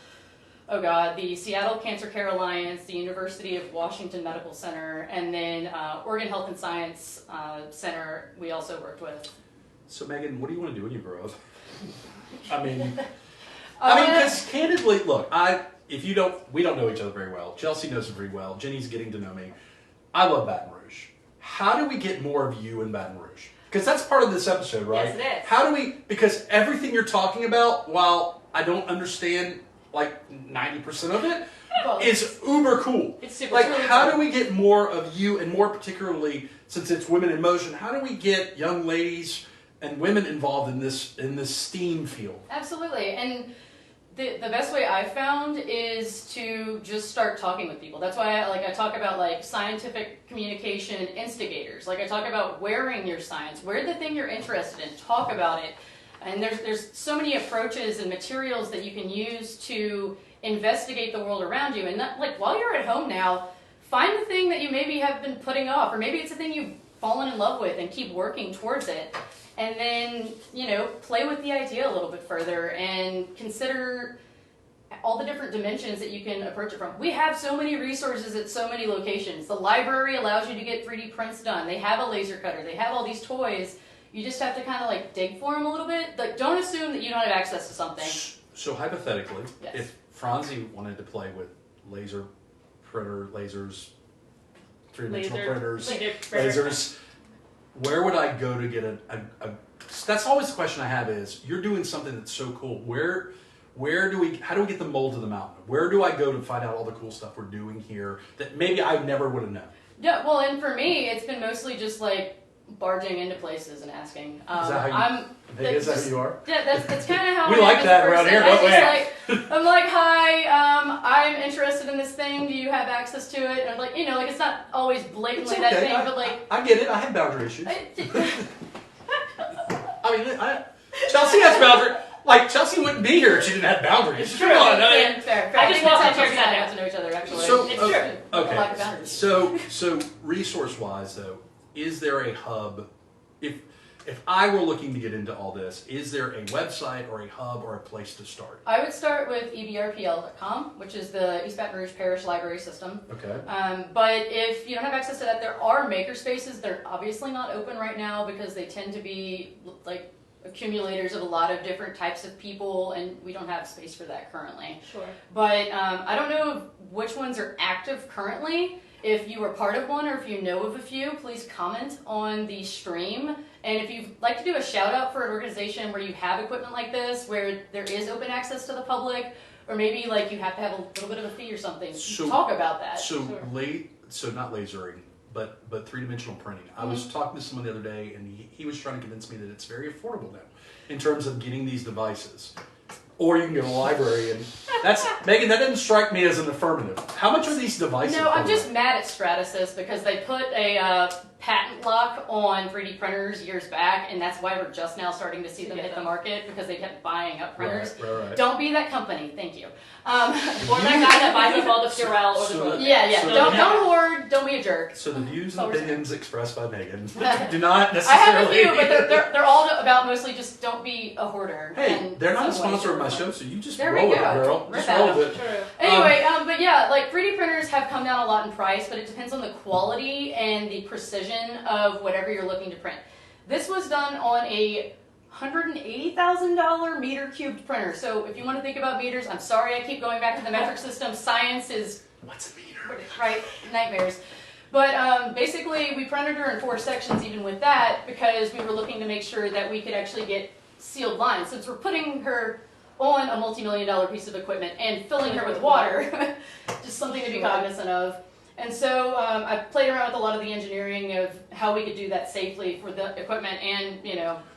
the Seattle Cancer Care Alliance, the University of Washington Medical Center, and then Oregon Health and Science Center we also worked with. So Meagan, what do you want to do when you grow up? I mean, because candidly, look, we don't know each other very well. Chelsea knows me very well. Jenny's getting to know me. I love Baton Rouge. How do we get more of you in Baton Rouge? Because that's part of this episode, right? Yes, it is. How do we, because everything you're talking about, while I don't understand like 90% of it, is uber cool. It's super like, cool. how do we get more of you, and more particularly, since it's Women in Motion, how do we get young ladies and women involved in this STEAM field? Absolutely, and the best way I've found is to just start talking with people. That's why I talk about like scientific communication instigators. Like I talk about wearing your science, wear the thing you're interested in, talk about it. And there's so many approaches and materials that you can use to investigate the world around you. And not, like while you're at home now, find the thing that you maybe have been putting off, or maybe it's a thing you've fallen in love with and keep working towards it. And then, play with the idea a little bit further and consider all the different dimensions that you can approach it from. We have so many resources at so many locations. The library allows you to get 3D prints done. They have a laser cutter. They have all these toys. You just have to kind of like dig for them a little bit. Like, don't assume that you don't have access to something. So hypothetically, Yes. if Franzi wanted to play with lasers, three-dimensional printers, lasers, where would I go to get a that's always the question I have is, you're doing something that's so cool. How do we get the mold to the mountain? Where do I go to find out all the cool stuff we're doing here that maybe I never would have known? Yeah, well, and for me, it's been mostly just like barging into places and asking. Is that who you are? Yeah, that's kind of how We I am like as a that around person. here, don't we? I'm like, hi, I'm interested in this thing. Do you have access to it? And I'm like, it's not always blatantly It's that okay. thing, but like. I get it. I have boundary issues. Chelsea has boundary. Like, Chelsea wouldn't be here if she didn't have boundaries. It's Come true. on. Fair. I just walked want up here and sat down. to know each other, actually. So, It's true. okay. Lack of boundaries. So resource-wise, though, is there a hub? if I were looking to get into all this, is there a website or a hub or a place to start? I would start with ebrpl.com, which is the East Baton Rouge Parish Library System. Okay. But if you don't have access to that, there are maker spaces. They're obviously not open right now because they tend to be like accumulators of a lot of different types of people, and we don't have space for that currently. Sure. But I don't know which ones are active currently. If you are part of one or if you know of a few, please comment on the stream. And if you'd like to do a shout out for an organization where you have equipment like this, where there is open access to the public, or maybe like you have to have a little bit of a fee or something, talk about that. So Sure. so not lasering, but three-dimensional printing. I was talking to someone the other day, and he was trying to convince me that it's very affordable now in terms of getting these devices. Or you can go to the library, and that's Megan. That didn't strike me as an affirmative. How much are these devices? No, I'm just mad at Stratasys because they put a patent lock on 3D printers years back, and that's why we're just now starting to see them hit the market because they kept buying up printers. Right. Don't be that company, thank you. Or that guy that buys up all the Purell or the book. Yeah. So Don't hoard. Don't be a jerk. So the views and Always. opinions expressed by Megan do not I necessarily. have a few, but they're all about mostly just don't be a hoarder. Hey, in they're not a some way, sponsor of my shape, or show, form. so you just There we roll with it, go. girl. Rip Just at roll them. with it. True. Anyway, but yeah, like 3D printers have come down a lot in price, but it depends on the quality and the precision of whatever you're looking to print. This was done on a $180,000 meter cubed printer. So if you want to think about meters, I'm sorry I keep going back to the metric system. Science is What's a meter? right, nightmares. But basically, we printed her in 4 sections even with that because we were looking to make sure that we could actually get sealed lines. Since we're putting her on a multi-million-dollar piece of equipment and filling her with water, just something to be cognizant of. And so I played around with a lot of the engineering of how we could do that safely for the equipment and,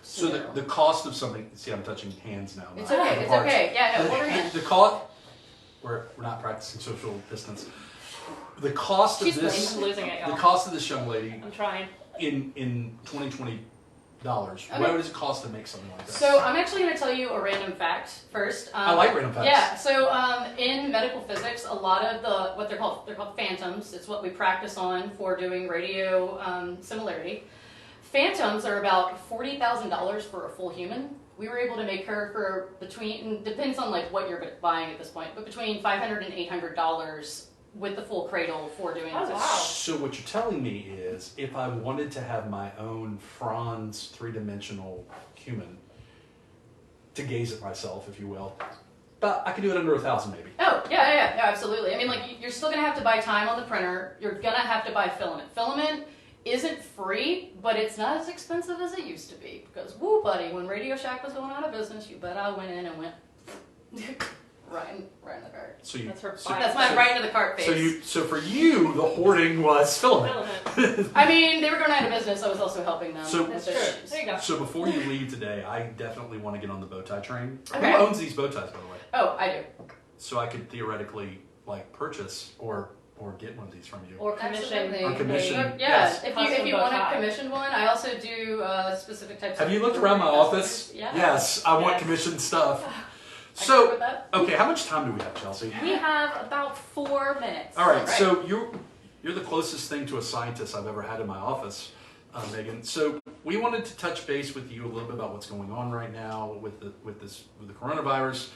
So the cost of something. See, I'm touching hands now. It's not okay, the it's parts. okay. Yeah, no, hold her hand. The cost. We're not practicing social distance. The cost of She's this. I'm losing it, The y'all. cost of this young lady I'm trying. in $2020. Okay. What does it cost to make something like that? So I'm actually going to tell you a random fact first. I like random facts. Yeah. So in medical physics, a lot of they're called phantoms. It's what we practice on for doing radio similarity. Phantoms are about $40,000 for a full human. We were able to make her for between, depends on like what you're buying at this point, but between $500 and $800 with the full cradle for doing Oh, this. wow. So what you're telling me is, if I wanted to have my own Franz three-dimensional human to gaze at myself, if you will, but I could do it under $1,000 maybe. Oh, yeah, absolutely. I mean, like, you're still going to have to buy time on the printer. You're going to have to buy filament. Filament isn't free, but it's not as expensive as it used to be. Because, woo, buddy, when Radio Shack was going out of business, you bet I went in and went right in the cart. So you, That's her so, bias. That's my right into the cart face. so for you, the hoarding was filament. Filament. I mean, they were going out of business. I was also helping them. So- with That's their true. issues. There you go. So before you leave today, I definitely want to get on the bow tie train. Okay. Who owns these bow ties, by the way? Oh, I do. So I could theoretically like purchase or get one of these from you. Or commission. Absolutely. Or commission. Yeah, Yes. if Custom you bow want a tie. commissioned one, I also do specific types Have of... you looked around my office? Yeah. Yes, I want Yes. commissioned stuff. I agree So, with that. okay, how much time do we have, Chelsea? We have about 4 minutes. All right, Right. so you're the closest thing to a scientist I've ever had in my office, Meagan. So we wanted to touch base with you a little bit about what's going on right now with the coronavirus.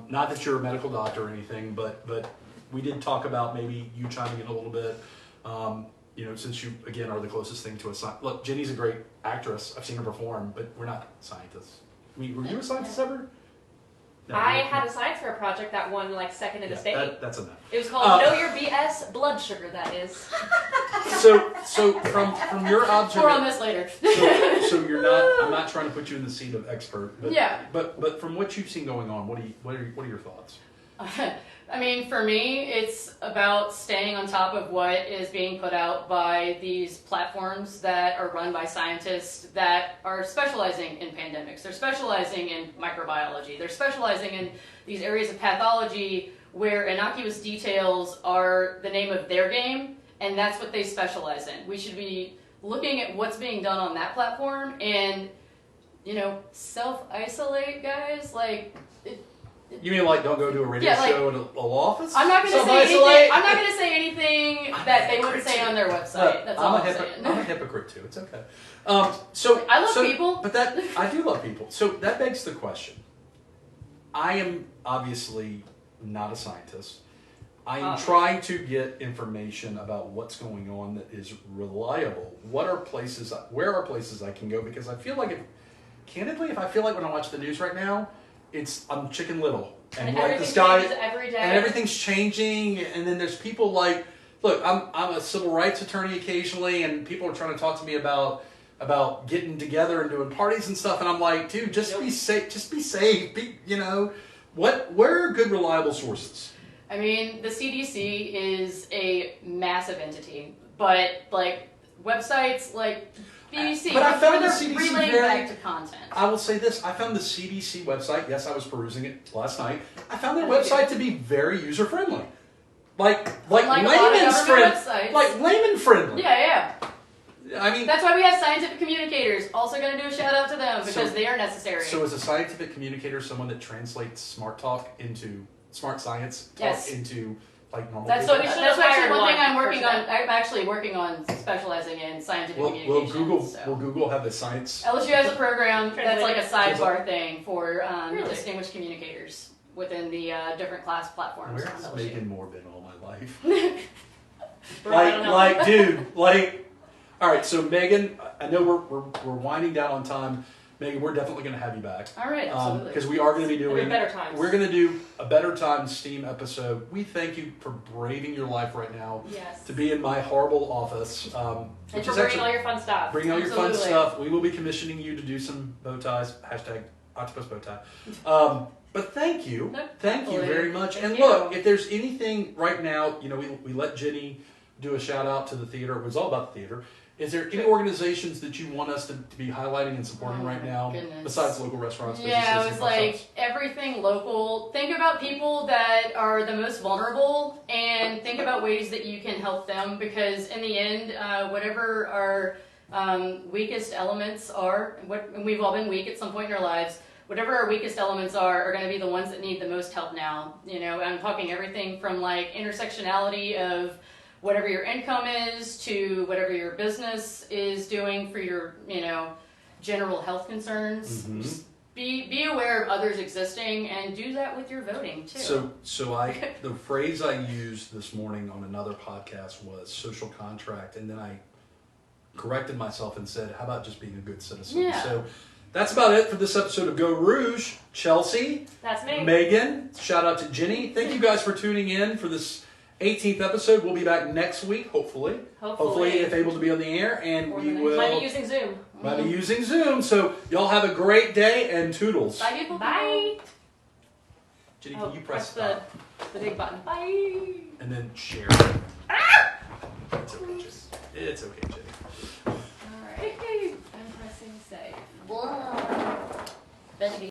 Not that you're a medical doctor or anything, but we did talk about maybe you chiming in a little bit. Since you again are the closest thing to a scientist. Look, Jenny's a great actress. I've seen her perform, but we're not scientists. Were you a scientist ever? No, I you- had a science fair project that won like second in the state. That's enough. It was called Know Your BS Blood Sugar, that is. So from your More on observation, this later. so you're not. I'm not trying to put you in the seat of expert, but Yeah. But from what you've seen going on, what are your thoughts? I mean, for me, it's about staying on top of what is being put out by these platforms that are run by scientists that are specializing in pandemics. They're specializing in microbiology. They're specializing in these areas of pathology where innocuous details are the name of their game, and that's what they specialize in. We should be looking at what's being done on that platform and, self-isolate, guys. Like, You mean like don't go to a radio show at a law office? I'm not going to say anything. I'm not going to say anything that they wouldn't say on their website. Look, That's all I'm saying. I'm a hypocrite too. It's okay. So I love people, but I do love people. So that begs the question. I am obviously not a scientist. I am trying to get information about what's going on that is reliable. Where are places I can go? Because I feel like, candidly, if I feel like when I watch the news right now, I'm Chicken Little, and like the sky, every day, and everything's changing, and then there's people like, look, I'm a civil rights attorney occasionally, and people are trying to talk to me about getting together and doing parties and stuff, and I'm like, dude, just be safe, where are good reliable sources? I mean, the CDC is a massive entity, but like websites like BBC, but I found the they're CDC relaying back to content. I will say this: I found the CDC website. Yes, I was perusing it last night. I found their website to be very user friendly, like layman's friendly, like layman friendly. Yeah. I mean, that's why we have scientific communicators. Also, going to do a shout out to them because they are necessary. So, is a scientific communicator someone that translates smart talk into smart science talk into like normal? That's people? that's actually one thing I'm working on. I'm actually working on specializing in scientific communications. Will Google have the science? LSU has a program that's like a sidebar thing for distinguished communicators within the different class platforms. Where has Meagan Moore been all my life? All right, so Meagan, I know we're winding down on time. Meagan, we're definitely going to have you back. All right, absolutely. Because we are going to be doing better times. We're going to do a Better Times STEAM episode. We thank you for braving your life right now to be in my horrible office. And for bringing all your fun stuff. Bring all your fun stuff. We will be commissioning you to do some bow ties. #octopus bow tie. But thank you. Thank you very much. And look, if there's anything right now, we let Jenny do a shout out to the theater. It was all about the theater. Is there any organizations that you want us to be highlighting and supporting right now, besides local restaurants? Yeah, it was like everything local. Think about people that are the most vulnerable and think about ways that you can help them, because in the end, whatever our weakest elements are, and we've all been weak at some point in our lives, whatever our weakest elements are going to be the ones that need the most help now. I'm talking everything from like intersectionality of whatever your income is to whatever your business is doing for your, general health concerns. Mm-hmm. Just be aware of others existing and do that with your voting too. So the phrase I used this morning on another podcast was social contract, and then I corrected myself and said, how about just being a good citizen? Yeah. So that's about it for this episode of Geaux Rouge. Chelsea. That's me. Meagan. Shout out to Jenny. Thank you guys for tuning in for this 18th episode. We'll be back next week, hopefully. Hopefully, if able to be on the air, and we will. Might be using Zoom. Might be using Zoom. So y'all have a great day and toodles. Bye, people. Bye. Jenny, can you press stop? The big button. Bye. And then share. It's okay, Jenny. It's okay, Jenny. All right. I'm pressing save.